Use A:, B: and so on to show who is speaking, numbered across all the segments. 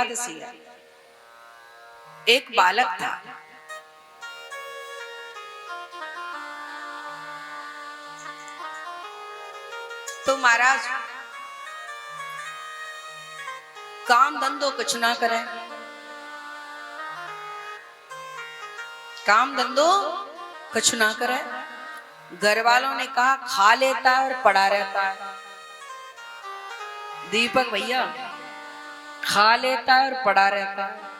A: एकादशी है। एक बालक था, तो महाराज काम धंधो कुछ ना करे, काम धंधो कुछ ना करे। घर वालों ने कहा खा लेता है और पड़ा रहता है। दीपक भैया, खा लेता है और पड़ा रहता है,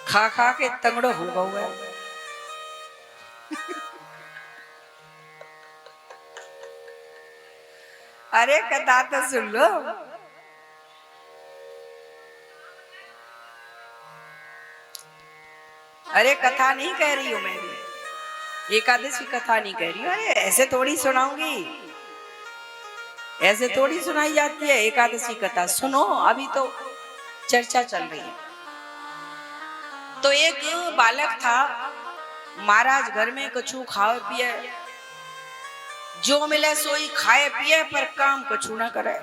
A: खा खा के तंगड़ो हो गया है। अरे कथा तो सुन लो। अरे कथा नहीं कह रही हूं मैं, एकादशी कथा नहीं कह रही हूं। अरे ऐसे थोड़ी सुनाऊंगी, ऐसे थोड़ी सुनाई जाती है एकादशी कथा। सुनो, अभी तो चर्चा चल रही है। तो एक बालक था, महाराज घर में कछु खाए पिए, जो मिले सोई खाए पिए, पर काम कछु ना करे।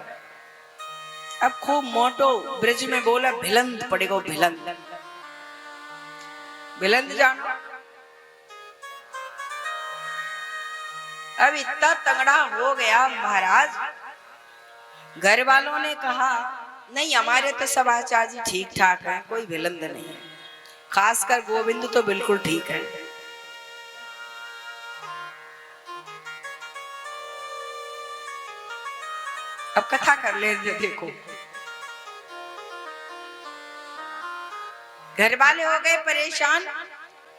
A: अब खूब मोटो ब्रिज में बोला भिलंद पड़ेगो, भिलंद। भिलंद जानो? अब इतना तगड़ा हो गया महाराज, घर वालों ने कहा नहीं हमारे तो सब आचार्य ठीक ठाक है, कोई भिलंद नहीं है, खासकर गोविंद तो बिल्कुल ठीक है। अब कथा कर ले, देखो घर वाले हो गए परेशान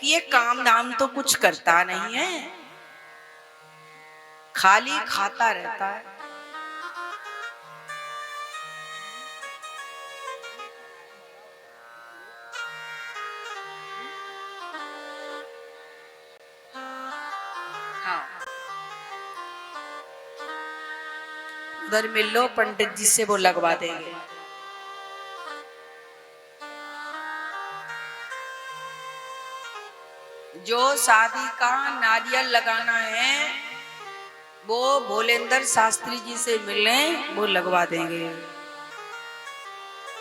A: कि ये काम धाम तो कुछ करता नहीं है, खाली खाता रहता है। हाँ, उधर मिल लो पंडित जी से, वो लगवा देंगे। जो शादी का नारियल लगाना है वो भोलेंद्र शास्त्री जी से मिलें, वो लगवा देंगे।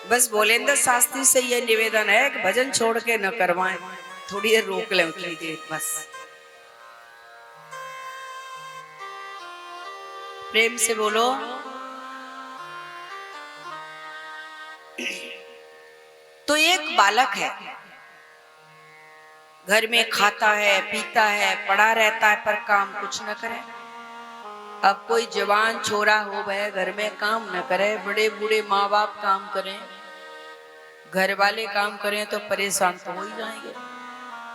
A: बस भोलेंद्र शास्त्री से ये निवेदन है कि भजन छोड़ के न करवाएं, थोड़ी देर रोक लें उतनी देर बस। प्रेम से बोलो। तो एक बालक है, घर में खाता है पीता है पड़ा रहता है, पर काम कुछ न करे। अब कोई जवान छोरा हो गए, घर में काम न करे, बड़े बूढ़े माँ बाप काम करें, घर वाले काम करें तो परेशान तो हो ही जाएंगे।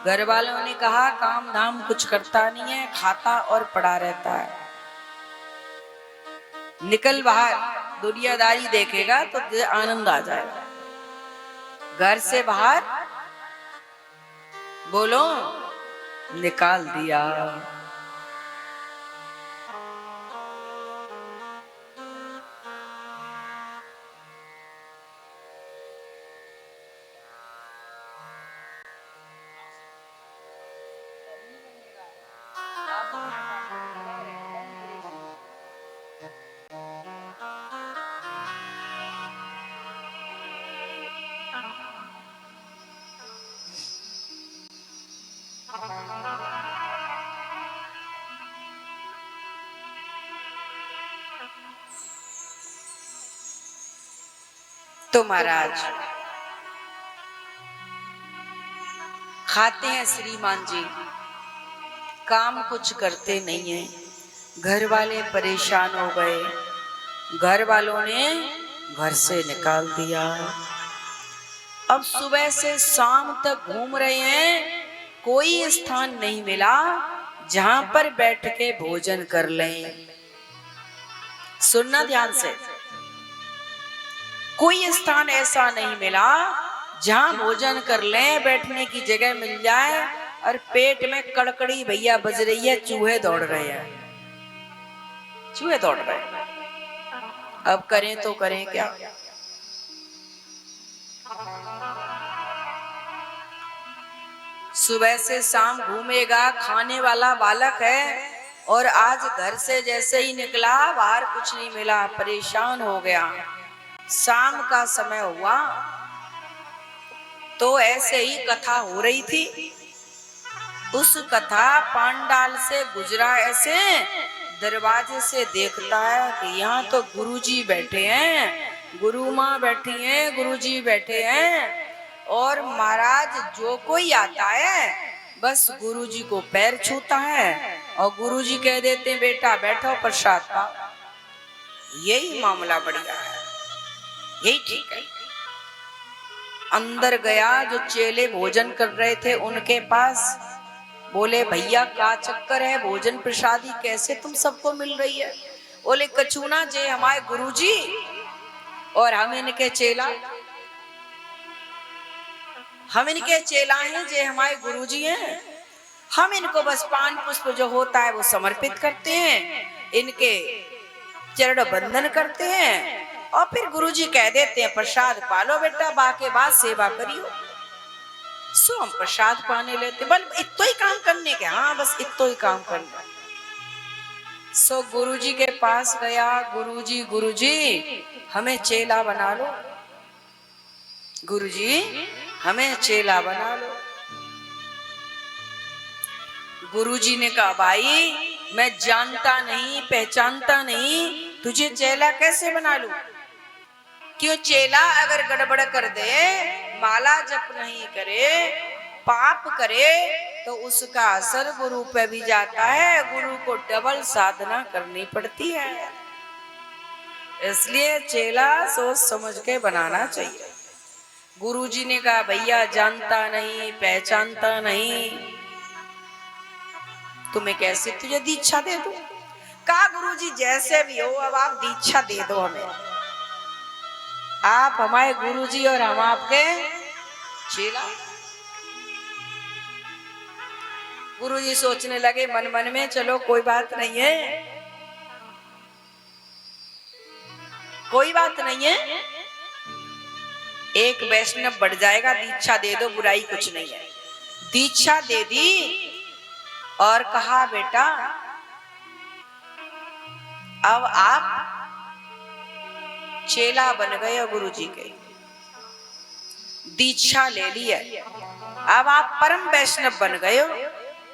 A: घर वालों ने कहा काम धाम कुछ करता नहीं है, खाता और पड़ा रहता है, निकल बाहर, दुनियादारी देखेगा तो आनंद आ जाएगा। घर से बाहर बोलो निकाल दिया। तो महाराज खाते हैं श्रीमान जी, काम कुछ करते नहीं है, घर वाले परेशान हो गए, घर वालों ने घर से निकाल दिया। अब सुबह से शाम तक घूम रहे हैं, कोई स्थान नहीं मिला जहां पर बैठ के भोजन कर लें। सुनना ध्यान से, कोई स्थान ऐसा नहीं मिला जहां भोजन कर लें, बैठने की जगह मिल जाए, और पेट में कड़कड़ी भैया बज रही है, चूहे दौड़ रहे हैं, चूहे दौड़ रहे हैं। अब करें तो करें क्या? सुबह से शाम घूमेगा, खाने वाला बालक है, और आज घर से जैसे ही निकला बाहर कुछ नहीं मिला, परेशान हो गया। शाम का समय हुआ तो ऐसे ही कथा हो रही थी। उस कथा पांडाल से गुजरा, ऐसे दरवाजे से देखता है कि यहाँ तो गुरुजी बैठे हैं, गुरु माँ बैठी हैं, गुरुजी बैठे हैं। और महाराज जो कोई आता है बस गुरुजी को पैर छूता है और गुरुजी कह देते हैं बेटा बैठो प्रसाद पाओ। यही मामला बढ़िया है, यही ठीक है। अंदर गया, जो चेले भोजन कर रहे थे उनके पास, बोले भैया का चक्कर है, भोजन प्रसादी कैसे तुम सबको मिल रही है? बोले कछूना जे हमारे गुरुजी और हम इनके चेला, हम इनके चेला हैं, जे हमारे गुरुजी हैं। हम इनको बस पान पुष्प जो होता है वो समर्पित करते हैं, इनके चरण बंदन करते हैं और फिर गुरुजी कह देते हैं प्रसाद पालो बेटा, बाके बाद सेवा करियो। सो हम प्रसाद पाने लेते, बल इतो ही काम करने के, हाँ बस इतो ही काम करने। सो गुरुजी के पास गया, गुरुजी गुरुजी हमें चेला बना लो, गुरुजी हमें चेला बना लो। गुरुजी ने कहा भाई मैं जानता नहीं पहचानता नहीं, तुझे चेला कैसे बना लूं? क्यों चेला अगर गड़बड़ कर दे, माला जप नहीं करे, पाप करे तो उसका असर गुरु पे भी जाता है, गुरु को डबल साधना करनी पड़ती है। इसलिए चेला सोच समझ के बनाना चाहिए। गुरुजी ने कहा भैया जानता नहीं पहचानता नहीं, तुम्हें कैसे तुझे दीक्षा दे दूं? कहा गुरुजी जैसे भी हो अब आप दीक्षा दे दो हमें, आप हमारे गुरुजी और हम आपके चेला। गुरुजी सोचने लगे मन मन में चलो कोई बात नहीं है, कोई बात नहीं है, एक वैष्णव बढ़ जाएगा, दीक्षा दे दो, बुराई कुछ नहीं है। दीक्षा दे दी और कहा बेटा अब आप चेला बन गए हो गुरुजी के, दीक्षा ले ली है, अब आप परम वैष्णव बन गए हो।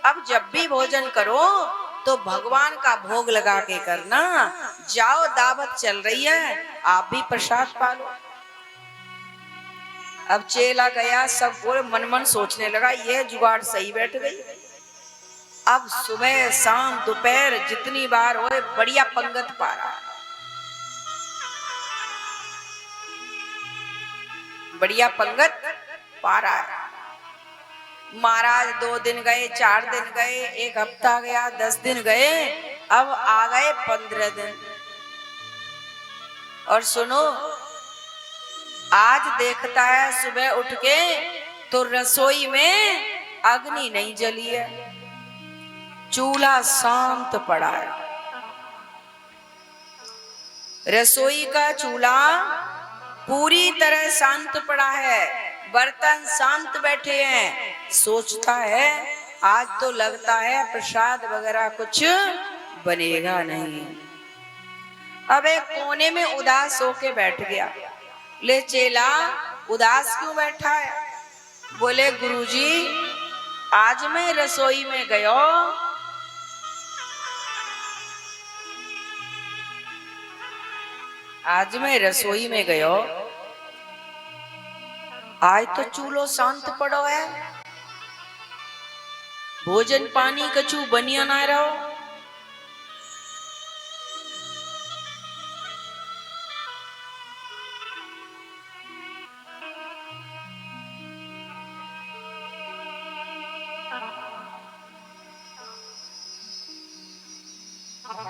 A: अब जब भी भोजन करो तो भगवान का भोग लगा के करना, जाओ दावत चल रही है आप भी प्रसाद पालो। अब चेला गया, सब बोले मन मन सोचने लगा ये जुगाड़ सही बैठ गई। अब सुबह शाम दोपहर जितनी बार होए बढ़िया पंगत पा रहा, बढ़िया पंगत पा रहा है। महाराज 2 दिन गए, 4 दिन गए, 1 हफ्ता गया, 10 दिन गए, अब आ गए 15 दिन। और सुनो आज देखता है सुबह उठ के तो रसोई में अग्नि नहीं जली है, चूल्हा शांत पड़ा है। रसोई का चूल्हा पूरी तरह शांत पड़ा है, बर्तन शांत बैठे हैं। सोचता है आज तो लगता है प्रसाद वगैरह कुछ बनेगा नहीं। अब एक कोने में उदास होके बैठ गया। ले चेला उदास क्यों बैठा है? बोले गुरुजी आज मैं रसोई में गयो, आज मैं रसोई में गयो, आज तो चूल्हो शांत पड़ो है, भोजन पानी कछु बनिया ना रहो।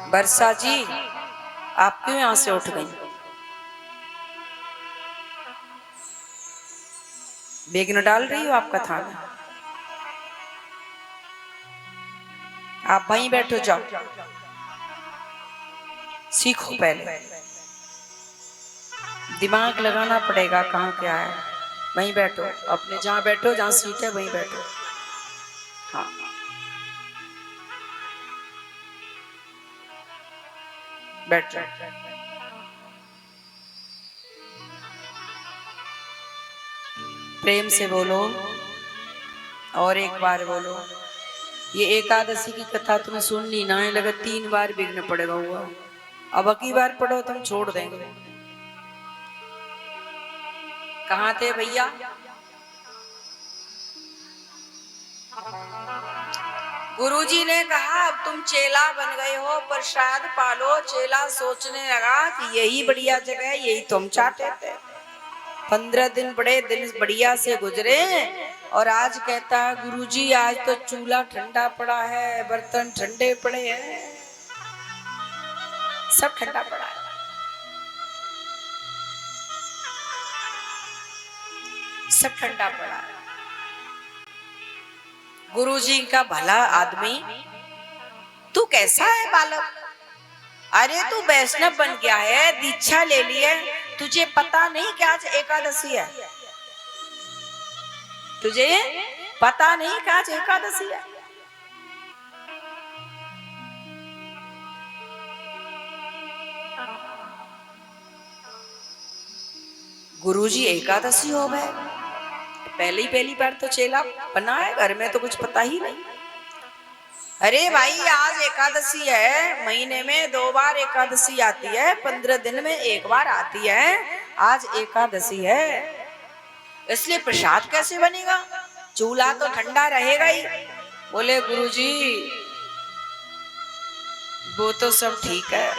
A: वर्षा जी आप क्यों यहां से उठ गई? बेगन डाल रही हो आप कथा में? आप वहीं बैठो, जाओ सीखो, पहले दिमाग लगाना पड़ेगा कहाँ क्या है। वहीं बैठो, अपने जहाँ बैठो, जहाँ सीट है वहीं बैठो। हाँ बैठ जाओ। प्रेम से बोलो और एक बार बोलो। ये एकादशी की कथा तुम्हें सुन ली ना, लगा 3 बार विघ्न पड़ेगा हुआ। अब की बार पढ़ो तुम छोड़ देंगे। कहाँ थे भैया? गुरुजी ने कहा अब तुम चेला बन गए हो, प्रसाद पालो। चेला सोचने लगा कि यही बढ़िया जगह है, यही तुम चाहते थे। 15 दिन बड़े दिन बढ़िया से गुजरे और आज कहता है गुरुजी आज तो चूल्हा ठंडा पड़ा है, बर्तन ठंडे पड़े हैं, सब ठंडा पड़ा है। सब ठंडा पड़ा है। गुरुजी का भला आदमी, तू कैसा है बालक? अरे तू वैष्णव बन गया है, दीक्षा ले ली है, तुझे पता नहीं कि आज एकादशी है? तुझे पता नहीं कि आज एकादशी है? गुरुजी एकादशी हो गए, पहली बार तो चेला बना है, घर में तो कुछ पता ही नहीं। अरे भाई आज एकादशी है, महीने में 2 बार एकादशी आती है, 15 दिन में 1 बार आती है, आज एकादशी है, इसलिए प्रसाद कैसे बनेगा? चूल्हा तो ठंडा रहेगा ही। बोले गुरुजी वो तो सब ठीक है,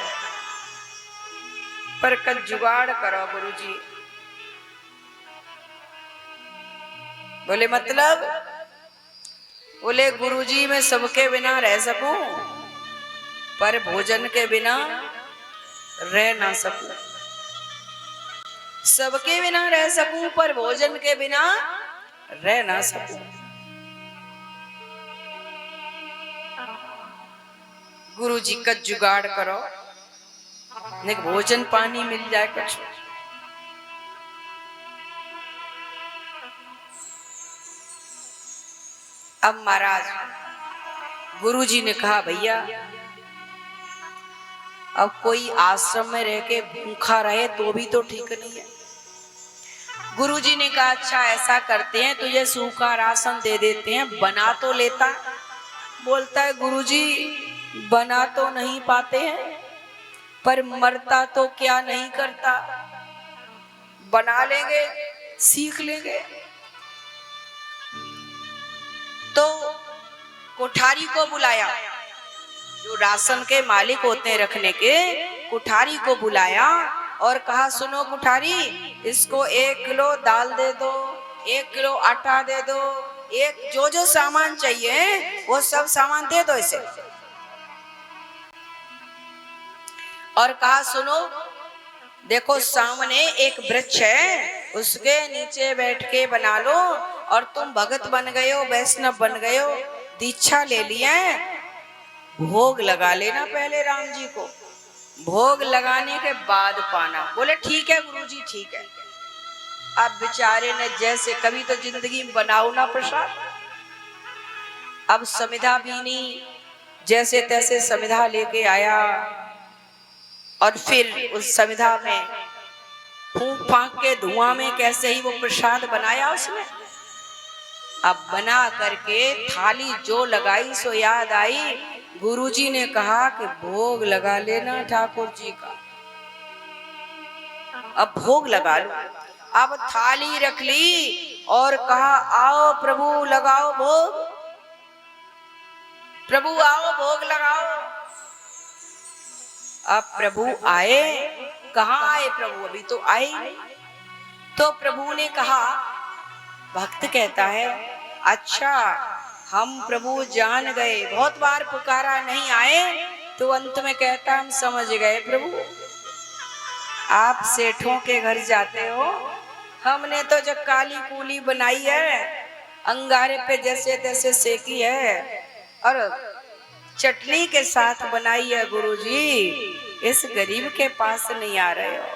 A: पर कल जुगाड़ करो गुरुजी। बोले मतलब? बोले गुरुजी मैं सबके बिना रह सकूं, पर भोजन के बिना रह ना सकूं। सबके बिना रह सकूं पर भोजन के बिना रह ना सकूं। गुरुजी का जुगाड़ करो, नहीं भोजन पानी मिल जाए कुछ। अब महाराज गुरुजी ने कहा भैया अब कोई आश्रम में रह के भूखा रहे तो भी तो ठीक नहीं है। गुरुजी ने कहा अच्छा ऐसा करते हैं, तुझे सूखा राशन दे देते हैं, बना तो लेता। बोलता है गुरुजी बना तो नहीं पाते हैं, पर मरता तो क्या नहीं करता, बना लेंगे, सीख लेंगे। तो कोठारी को बुलाया, जो राशन के मालिक होते हैं रखने के, कोठारी को बुलाया और कहा सुनो कोठारी, इसको 1 किलो दाल दे दो, 1 किलो आटा दे दो, एक जो जो सामान चाहिए वो सब सामान दे दो इसे। और कहा सुनो देखो सामने एक वृक्ष है, उसके नीचे बैठ के बना लो, और तुम भगत बन गए हो, वैष्णव बन गए हो, दीक्षा ले लिया है, भोग लगा लेना पहले राम जी को, भोग लगाने के बाद पाना। बोले ठीक है गुरुजी ठीक है। अब बेचारे ने जैसे कभी तो जिंदगी में बनाओ ना प्रसाद, अब समिधा बीनी, जैसे तैसे समिधा लेके आया और फिर उस समिधा में फूंक फांक के धुआं में कैसे ही वो प्रसाद बनाया उसने। अब बना करके थाली जो लगाई सो याद आई, गुरुजी ने कहा कि भोग लगा लेना ठाकुर जी का, अब भोग लगा लो। अब थाली रख ली और कहा आओ प्रभु लगाओ भोग, प्रभु आओ भोग लगाओ। अब प्रभु आए, कहाँ आए प्रभु, अभी तो आए नहीं। तो प्रभु ने कहा, भक्त कहता है अच्छा हम प्रभु जान गए, बहुत बार पुकारा नहीं आए, तो अंत में कहता हम समझ गए प्रभु, आप सेठों के घर जाते हो, हमने तो जब काली कूली बनाई है, अंगारे पे जैसे तैसे सेकी है और चटनी के साथ बनाई है, गुरुजी इस गरीब के पास नहीं आ रहे हो।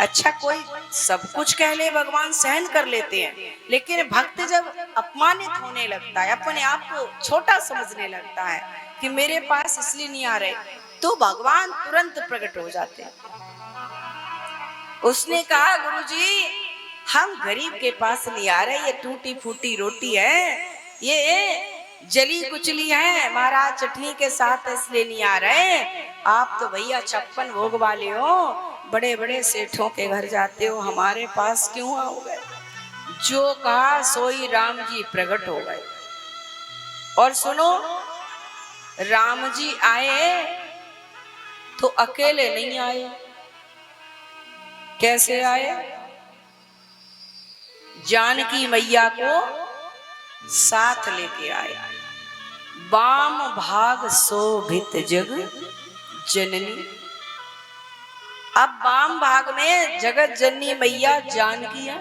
A: अच्छा कोई सब कुछ कह ले भगवान सहन कर लेते हैं, लेकिन भक्त जब अपमानित होने लगता है, अपने आप को छोटा समझने लगता है कि मेरे पास इसलिए नहीं आ रहे, तो भगवान तुरंत प्रकट हो जाते हैं। उसने कहा गुरुजी हम गरीब के पास नहीं आ रहे, ये टूटी फूटी रोटी है, ये जली कुचली है महाराज, चटनी के साथ इसलिए नहीं आ रहे। आप तो भैया 56 भोग वाले हो, बड़े बड़े सेठों के घर जाते हो, हमारे पास क्यों आओगे? जो कहा सोई राम जी प्रकट हो गए। और सुनो, राम जी आए तो अकेले नहीं आए। कैसे आए? जानकी मैया को साथ लेके आए। वाम भाग शोभित जग जननी। अब वाम भाग में जगत जननी मैया जानकी है।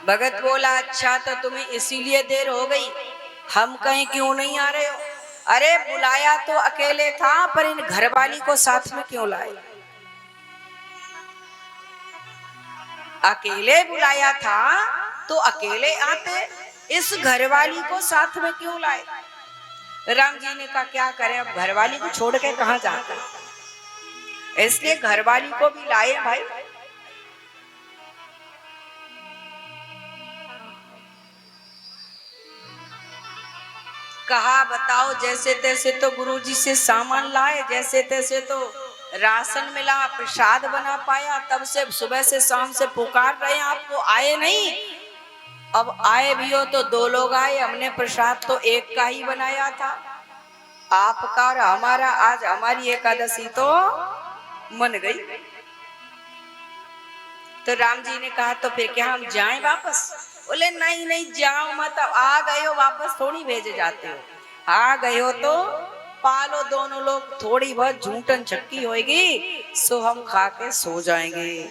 A: भगत बोला, अच्छा तो तुम्हें इसीलिए देर हो गई, हम कहीं क्यों नहीं आ रहे हो? अरे बुलाया तो अकेले था, पर इन घरवाली को साथ में क्यों लाए? अकेले बुलाया था तो अकेले आते, इस घरवाली को साथ में क्यों लाए? राम जी ने कहा क्या करें, अब घरवाली को छोड़ के कहां जाता, इसलिए घरवाली को भी लाए भाई। कहा बताओ, जैसे तैसे तो गुरुजी से सामान लाए, जैसे तैसे तो राशन मिला, प्रसाद बना पाया, तब से सुबह से शाम से पुकार रहे हैं आपको, आए नहीं। अब आए भी हो तो 2 लोग आए, हमने प्रसाद तो एक का ही बनाया था, आपका और हमारा, आज हमारी एकादशी तो मन गई। तो राम जी ने कहा तो फिर क्या हम जाएं वापस? बोले नहीं नहीं जाओ मत, आ गए हो वापस थोड़ी भेजे जाते हो, आ गए हो तो पालो दोनों लोग, थोड़ी बहुत झूठन चक्की होगी सो हम खा के सो जाएंगे।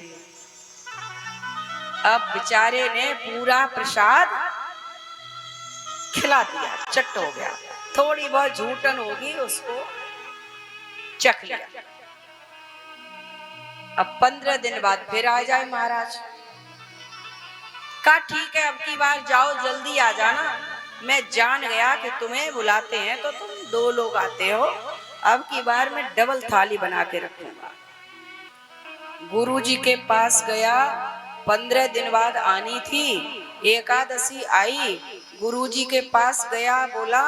A: अब बेचारे ने पूरा प्रसाद खिला दिया, चट हो गया, थोड़ी बहुत झूठन होगी उसको चख लिया। अब 15 दिन बाद फिर आ जाए महाराज। कहा ठीक है, अब की बार जाओ जल्दी आ जाना, मैं जान गया कि तुम्हें बुलाते हैं तो तुम 2 लोग आते हो, अब की बार मैं डबल थाली बना के रखूंगा। गुरुजी के पास गया, 15 दिन बाद आनी थी, एकादशी आई, गुरुजी के पास गया, बोला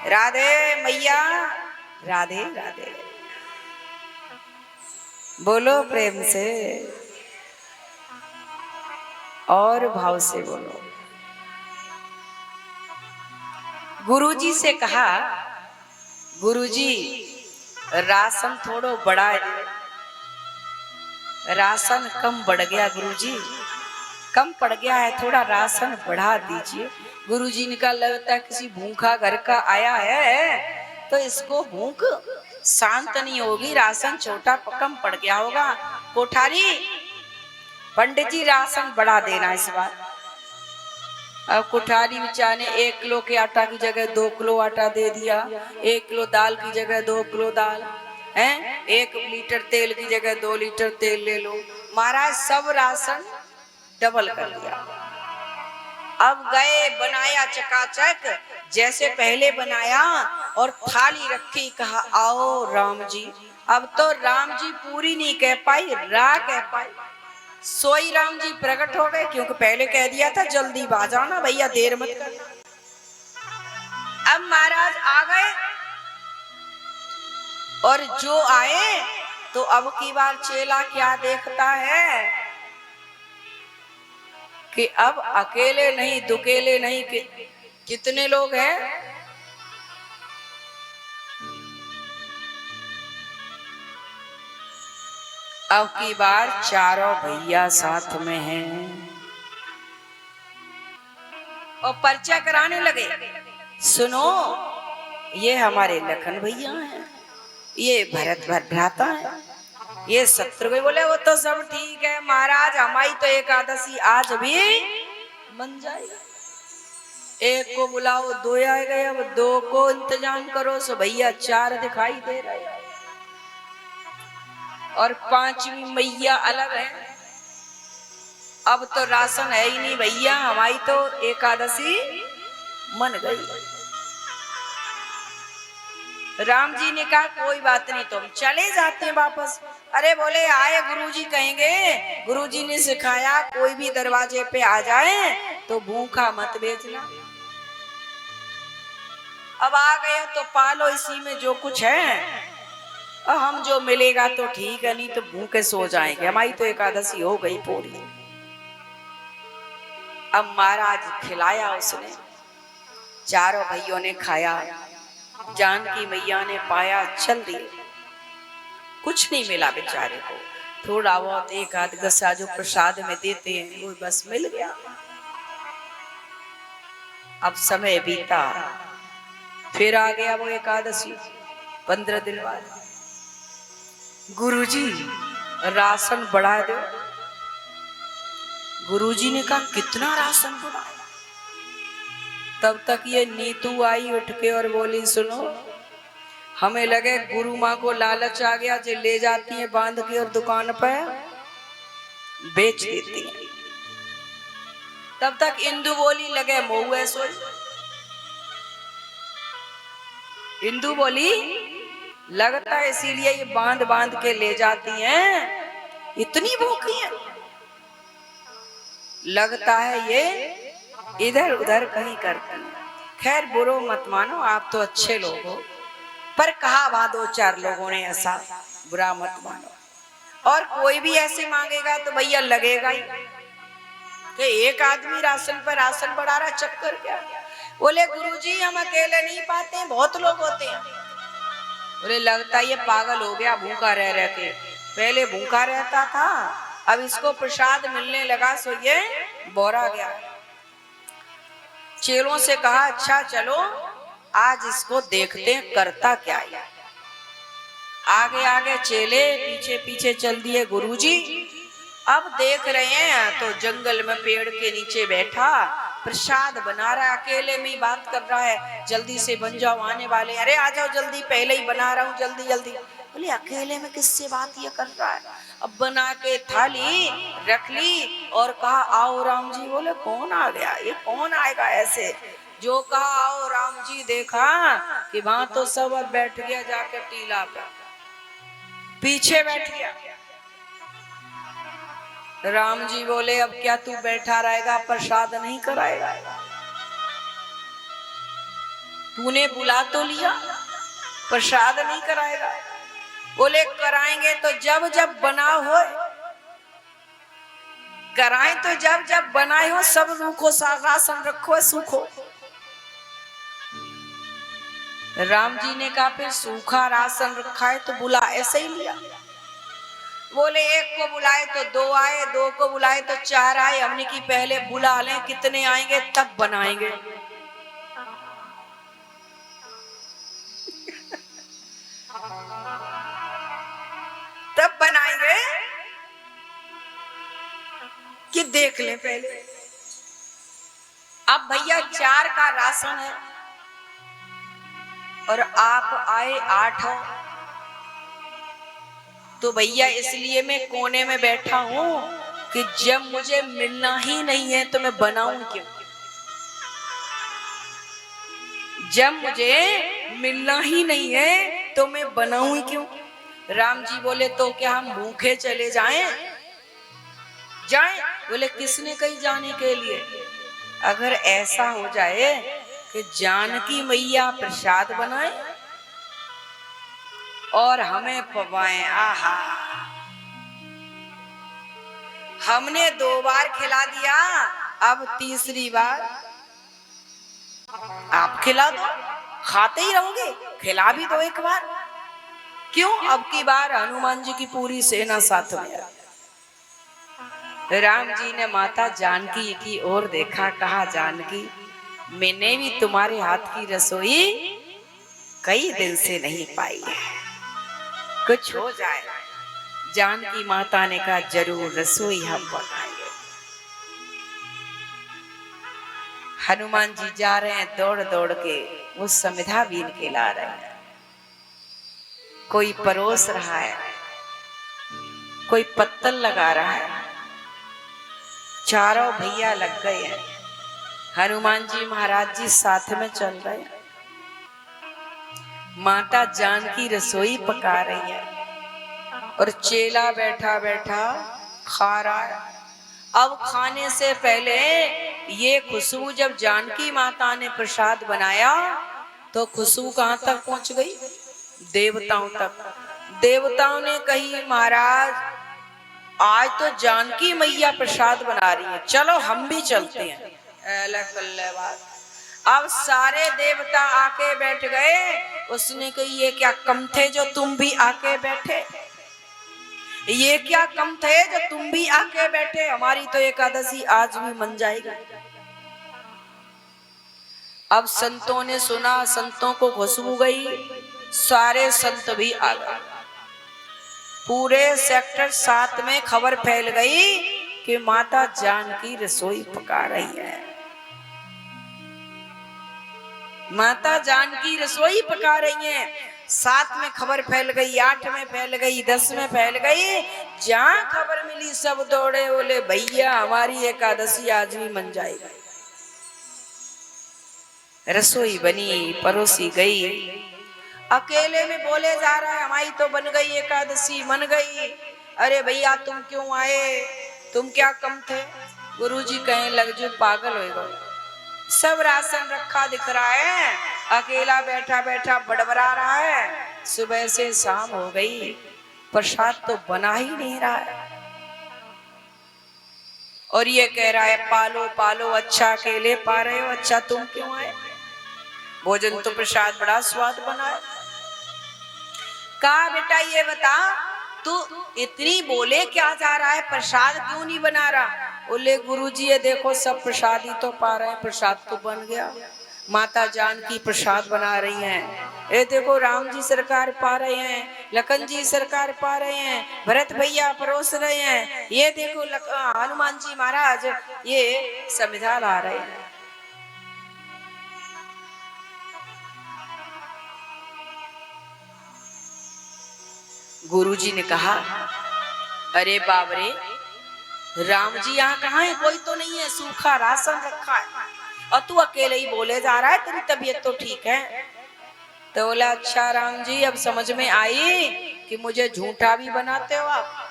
A: राधे मैया, राधे राधे, बोलो प्रेम से और भाव से बोलो। गुरुजी से कहा, गुरुजी राशन थोड़ो बड़ा है, राशन कम बढ़ गया, गुरुजी कम पड़ गया है, थोड़ा राशन बढ़ा दीजिए। गुरुजी ने कहा लगता है किसी भूखा घर का आया है, तो इसको भूख शांत नहीं होगी, राशन छोटा कम पड़ गया होगा। कोठारी पंडित जी राशन बढ़ा देना इस बार। अब कोठारी बेचारे ने 1 किलो के आटा की जगह 2 किलो आटा दे दिया, 1 किलो दाल की जगह 2 किलो दाल है, 1 लीटर तेल की जगह 2 लीटर तेल ले लो। महाराज सब राशन डबल कर दिया। अब गए, बनाया चकाचक जैसे पहले बनाया और थाली रखी, कहा आओ राम जी। अब तो राम जी पूरी नहीं कह पाई, रा कह पाई, सोई राम जी प्रकट हो गए, क्योंकि पहले कह दिया था जल्दी आ जाना भैया, देर मत करना। अब महाराज आ गए, और जो आए तो अब की बार चेला क्या देखता है कि अब अकेले नहीं दुकेले नहीं, कितने लोग हैं? अब की बार चारों भैया साथ में हैं और पर्चा कराने लगे। सुनो, ये हमारे लखन भैया हैं, ये भरत भ्राता है, ये शत्रुघ्न। बोले वो तो सब ठीक है महाराज, हमारी तो एकादशी आज भी बन जाएगी। 1 को बुलाओ 2 आ गए, अब 2 को इंतजाम करो, सो भैया 4 दिखाई दे रहे, और 5वीं मैया अलग है। अब तो राशन है ही नहीं भैया, हमारी तो एकादशी मन गई। राम जी ने कहा कोई बात नहीं, तुम चले जाते हैं वापस। अरे बोले आए गुरुजी कहेंगे, गुरुजी ने सिखाया कोई भी दरवाजे पे आ जाए तो भूखा मत भेजना। अब आ गए तो पालो इसी में जो कुछ है, और हम जो मिलेगा तो ठीक है, नहीं तो भूखे सो जाएंगे, हमारी तो एकादशी हो गई पूरी। अब महाराज खिलाया उसने, चारों भाइयों ने खाया, जानकी मैया ने पाया, चल दिए। कुछ नहीं मिला बेचारे को, थोड़ा बहुत एक आध गस्सा जो प्रसाद में देते हैं वो बस मिल गया। अब समय बीता, फिर आ गया वो एकादशी 15 दिन बाद। गुरुजी राशन बढ़ा दो। गुरुजी ने कहा कितना राशन बढ़ाए? तब तक ये नीतू आई उठ के और बोली सुनो, हमें लगे गुरु माँ को लालच आ गया, जो ले जाती है बांध के और दुकान पर बेच देती है। तब तक इंदु बोली लगे महुए सोई। इंदु बोली लगता है इसीलिए ये बांध बांध के ले जाती हैं, इतनी भूखी है, लगता है ये इधर उधर कहीं करती है। खैर बुरो मत मानो, आप तो अच्छे लोग हो, पर कहा वहां दो चार लोगों ने ऐसा, बुरा मत मानो। और कोई भी ऐसे मांगेगा तो भैया लगेगा ही कि एक आदमी राशन पर राशन बढ़ा रहा, चक्कर क्या? बोले गुरुजी हम अकेले नहीं पाते हैं, बहुत लोग होते हैं। बोले लगता है ये पागल हो गया भूखा रह रह के, पहले भूखा रहता था, अब इसको प्रसाद मिलने लगा सो ये बोरा गया। चेलों से कहा अच्छा चलो आज इसको देखते हैं करता क्या है। आगे आगे चेले, पीछे पीछे चल दिए गुरुजी। अब देख रहे हैं तो जंगल में पेड़ के नीचे बैठा प्रसाद बना रहा है, अकेले में ही बात कर रहा है, जल्दी से बन जाओ आने वाले, अरे आ जाओ जल्दी, पहले ही बना रहा हूँ जल्दी जल्दी। बोले अकेले में किससे बात ये कर रहा है? अब बना के थाली रख ली और कहा आओ राम जी। बोले कौन आ गया, ये कौन आएगा ऐसे? जो कहा आओ राम जी, देखा कि वहां तो सब बैठ गया जाके टीला पे, पीछे बैठ गया। राम जी बोले अब क्या तू बैठा रहेगा, प्रसाद नहीं कराएगा? तूने बुला तो लिया, प्रसाद नहीं कराएगा? बोले कराएंगे तो जब जब बना हो, कराए तो जब जब बनाए हो, सब रूखो राशन रखो सूखो। राम जी ने कहा फिर सूखा राशन रखा है तो बुला ऐसे ही लिया। बोले एक को बुलाए तो दो आए, दो को बुलाए तो चार आए, हमने की पहले बुला लें कितने आएंगे तब बनाएंगे। तब बनाएंगे कि देख लें पहले। अब भैया 4 का राशन है और आप आए 8 हो, तो भैया इसलिए मैं कोने में बैठा हूं कि जब मुझे मिलना ही नहीं है तो मैं बनाऊं क्यों? जब मुझे मिलना ही नहीं है तो मैं बनाऊं क्यों? राम जी बोले तो क्या हम भूखे चले जाएं? बोले किसने कही जाने के लिए? अगर ऐसा हो जाए कि जानकी मैया प्रसाद बनाए और हमें पवाएं, आहा, हमने 2 बार खिला दिया, अब तीसरी बार आप खिला दो, खाते ही रहोगे, खिला भी दो एक बार। क्यों? अब की बार हनुमान जी की पूरी सेना साथ में है। राम जी ने माता जानकी की ओर देखा, कहा जानकी मैंने भी तुम्हारे हाथ की रसोई कई दिन से नहीं पाई है, कुछ हो जाए। जानकी माता ने कहा जरूर रसोई हम बनाएंगे। हनुमान जी जा रहे हैं दौड़ दौड़ के, वो समिधा बीन के ला रहे हैं, कोई परोस रहा है, कोई पत्तल लगा रहा है, चारों भैया लग गए हैं। हनुमान जी महाराज जी साथ में चल रहे हैं। माता जानकी रसोई पका रही है और चेला बैठा बैठा खा रहा है। अब खाने से पहले ये खुशबू जब जानकी माता ने प्रसाद बनाया तो खुशबू कहां तक पहुंच गई? देवताओं तक। देवताओं ने कही महाराज आज तो जानकी मैया प्रसाद बना रही है, चलो हम भी चलते हैं। अब सारे देवता आके बैठ गए। उसने कही ये क्या कम थे जो तुम भी आके बैठे? ये क्या कम थे जो तुम भी आके बैठे? हमारी तो एकादशी आज भी मन जाएगी। अब संतों ने सुना, संतों को खुशबू गई, सारे संत भी आ गए। पूरे सेक्टर 7 में खबर फैल गई कि माता जानकी रसोई पका रही है। माता जानकी रसोई पका रही है। 7 में खबर फैल गई, 8 में फैल गई, 10 में फैल गई। जहां खबर मिली सब दौड़े, बोले भैया हमारी एकादशी आज भी मन जाएगी। रसोई बनी, परोसी गई। अकेले में बोले जा रहा है हमारी तो बन गई एकादशी, मन गई। अरे भैया तुम क्यों आए, तुम क्या कम थे? गुरुजी कहें लग जो पागल हो गए, सब राशन रखा दिख रहा है, अकेला बैठा बैठा बड़बड़ा रहा है। सुबह से शाम हो गई, प्रसाद तो बना ही नहीं रहा है। और ये कह रहा है पालो पालो, अच्छा अकेले पा रहे हो, अच्छा तुम क्यों आए? भोजन तो प्रसाद बड़ा स्वाद बना है। कहा बेटा ये बता तू इतनी बोले क्या जा रहा है, प्रसाद क्यों नहीं बना रहा? बोले गुरुजी ये देखो सब प्रसाद ही तो पा रहे हैं, प्रसाद तो बन गया। माता जानकी प्रसाद बना रही हैं, ये देखो राम जी सरकार पा रहे हैं, लखन जी सरकार पा रहे हैं, भरत भैया परोस रहे हैं, ये देखो हनुमान जी महाराज ये संविधा ला रहे हैं। गुरुजी ने कहा अरे बाबरे राम जी यहाँ कहाँ है? कोई तो नहीं है, सूखा राशन रखा है और तू अकेले ही बोले जा रहा है, तेरी तबीयत तो ठीक है? तो बोला अच्छा राम जी अब समझ में आई कि मुझे झूठा भी बनाते हो आप,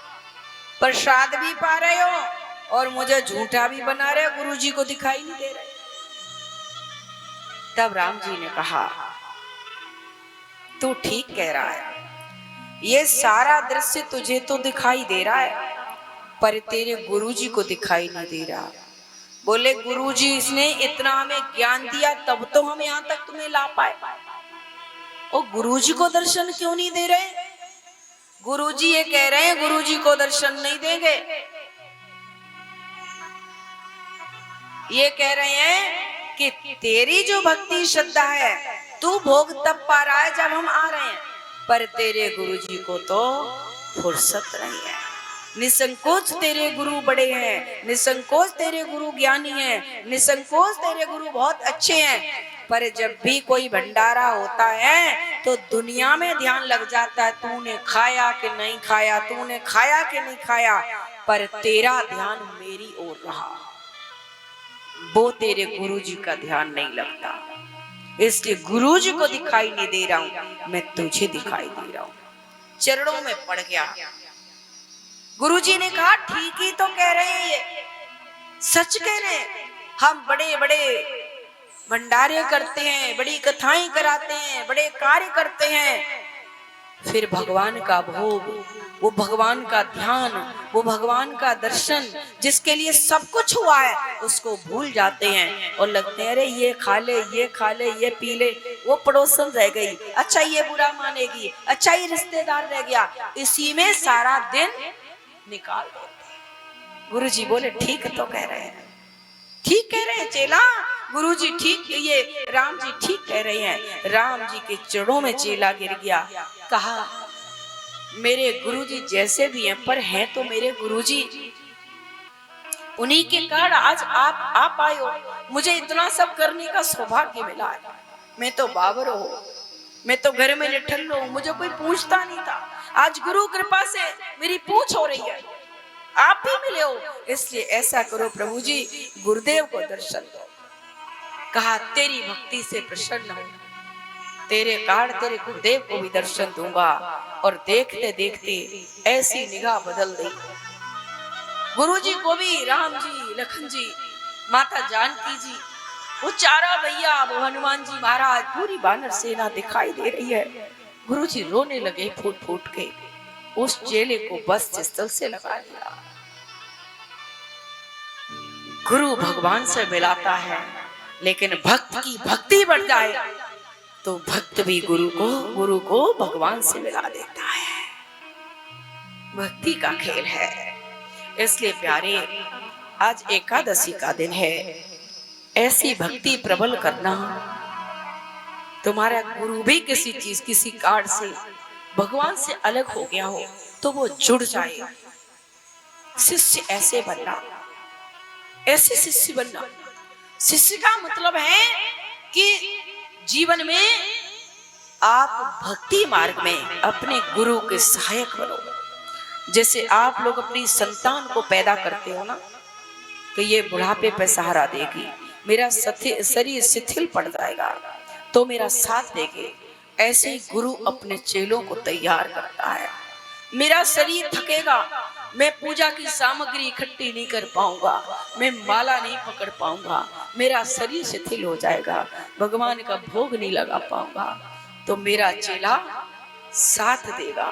A: प्रसाद भी पा रहे हो और मुझे झूठा भी बना रहे हो, गुरुजी को दिखाई नहीं दे रहे। तब राम जी ने कहा तू ठीक कह रहा है, ये सारा दृश्य तुझे तो दिखाई दे रहा है पर तेरे गुरुजी को दिखाई नहीं दे रहा। बोले गुरुजी इसने इतना हमें ज्ञान दिया तब तो हम यहाँ तक तुम्हें ला पाए, और गुरुजी को दर्शन क्यों नहीं दे रहे? गुरुजी ये कह रहे हैं गुरुजी को दर्शन नहीं देंगे, ये कह रहे हैं कि तेरी जो भक्ति श्रद्धा है तू भोग तब पा रहा है जब हम आ रहे हैं, पर तेरे गुरुजी को तो फुर्सत नहीं है। निसंकोच तेरे गुरु बड़े हैं, निसंकोच तेरे गुरु ज्ञानी हैं, निसंकोच तेरे गुरु बहुत अच्छे हैं, पर जब भी कोई भंडारा होता है तो दुनिया में ध्यान लग जाता है, तूने खाया कि नहीं खाया, तूने खाया कि नहीं खाया, पर तेरा ध्यान मेरी ओर रहा, वो तेरे गुरुजी का ध्यान नहीं लगता। इसलिए गुरुजी को दिखाई नहीं दे रहा हूं, मैं तुझे दिखाई दे रहा हूं। चरणों में पड़ गया। गुरुजी ने कहा ठीक ही तो कह रहे हैं, ये सच कह रहे हैं, हम बड़े बड़े भंडारे करते हैं, बड़ी कथाएं कराते हैं, बड़े कार्य करते हैं, फिर भगवान का भोग, वो भगवान का ध्यान, वो भगवान का दर्शन जिसके लिए सब कुछ हुआ है उसको भूल जाते हैं और लगते हैं अरे ये खा ले, ये खा ले, ये पी ले, वो पड़ोसन रह गई, अच्छा ये बुरा मानेगी, अच्छा ये रिश्तेदार रह गया, इसी में सारा दिन निकाल देते। गुरुजी बोले ठीक तो कह रहे हैं, ठीक कह रहे हैं चेला, गुरुजी ठीक, ये राम जी ठीक कह रहे हैं। राम जी के चरणों में चेला गिर गया, कहा मेरे गुरुजी जैसे भी हैं पर हैं तो मेरे गुरुजी, उन्हीं के कारण आज आप आए हो, मुझे इतना सब करने का सौभाग्य मिला है। मैं तो बाबर हूँ, मैं तो घर में निठल्ल हूँ, मुझे कोई पूछता नहीं था, आज गुरु कृपा से मेरी पूछ हो रही है, आप भी मिले हो, इसलिए ऐसा करो प्रभु जी गुरुदेव को दर्शन दो। कहा तेरी भक्ति से प्रसन्न हूं, तेरे कार्ड तेरे गुरुदेव को भी दर्शन दूंगा। और देखते देखते ऐसी निगाह बदल गई। गुरु जी को भी राम जी, लखन जी, माता जानकी जी, वो चारा भैया, वो हनुमान जी महाराज, पूरी वानर सेना दिखाई दे रही है। गुरु जी रोने लगे फूट फूट के। उस चेले को बस स्थल से लगा दिया। गुरु भगवान से मिलाता है, लेकिन भक्त की भक्ति बढ़ जाए तो भक्त भी गुरु को भगवान से मिला देता है। भक्ति का खेल है। इसलिए प्यारे, आज एकादशी का दिन है। ऐसी भक्ति प्रबल करना। तुम्हारा गुरु भी किसी चीज, किसी कार्ड से भगवान से अलग हो गया हो तो वो जुड़ जाए। शिष्य ऐसे बनना, ऐसे शिष्य बनना। शिष्य का मतलब है कि जीवन में आप भक्ति मार्ग में अपने गुरु के सहायक बनो। जैसे आप लोग अपनी संतान को पैदा करते हो ना, तो ये बुढ़ापे पे सहारा देगी, मेरा शरीर शिथिल पड़ जाएगा तो मेरा साथ देगी। ऐसे ही गुरु अपने चेलों को तैयार करता है। मेरा शरीर थकेगा, मैं पूजा की सामग्री इकट्ठी नहीं कर पाऊंगा, मैं माला नहीं पकड़ पाऊंगा, मेरा शरीर शिथिल हो जाएगा, भगवान का भोग नहीं लगा पाऊंगा, तो मेरा चेला साथ देगा,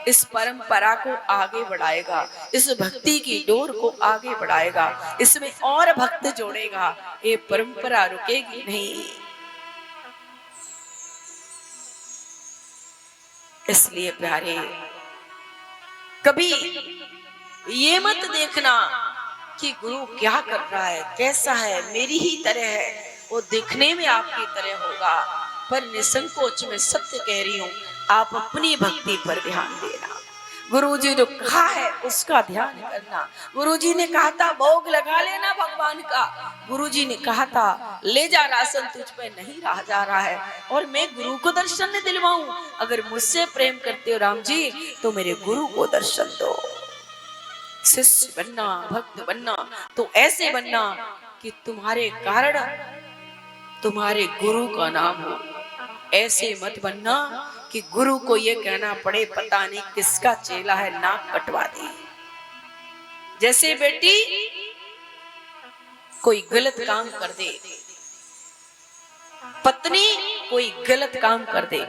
A: इस परंपरा को आगे बढ़ाएगा, इस भक्ति की डोर को आगे बढ़ाएगा, इसमें और भक्त जोड़ेगा। ये परंपरा रुकेगी नहीं। इसलिए प्यारे, कभी ये मत देखना कि गुरु क्या कर रहा है, कैसा है, मेरी ही तरह है, वो दिखने में आपकी तरह होगा, पर निसंकोच में सत्य कह रही हूं, आप अपनी भक्ति पर ध्यान देना। गुरुजी ने कहा है उसका ध्यान करना। गुरुजी ने कहा था भोग लगा लेना भगवान का। गुरुजी ने कहा था ले जा राशन, तुझ पे नहीं रहा जा रहा है, और मैं गुरु को दर्शन न दिलवाऊं। अगर मुझसे प्रेम करते हो राम जी तो मेरे गुरु को दर्शन दो। शिष्य बनना, भक्त बनना तो ऐसे बनना कि तुम्हारे कारण तुम्हारे गुरु का नाम हो। ऐसे मत बनना कि गुरु को ये कहना पड़े पता नहीं किसका चेला है, नाक कटवा दी। जैसे बेटी कोई गलत काम कर दे, पत्नी कोई गलत काम कर दे,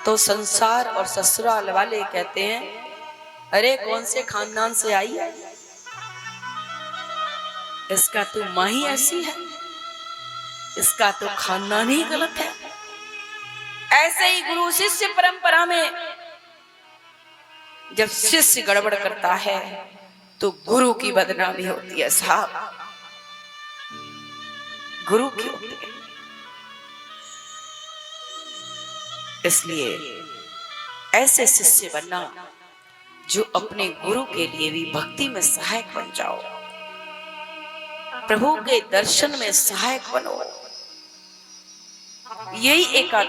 A: तो संसार और ससुराल वाले कहते हैं अरे कौन से खानदान से आई है, इसका तो माँ ही ऐसी है, इसका तो खानदान ही गलत है। ऐसे ही गुरु शिष्य परंपरा में जब शिष्य गड़बड़ करता है तो गुरु की बदनामी होती है। साहब, गुरु की होती है। इसलिए ऐसे शिष्य बनना जो अपने गुरु के लिए भी भक्ति में सहायक बन जाओ, प्रभु के दर्शन में सहायक बनो। यही एकादशी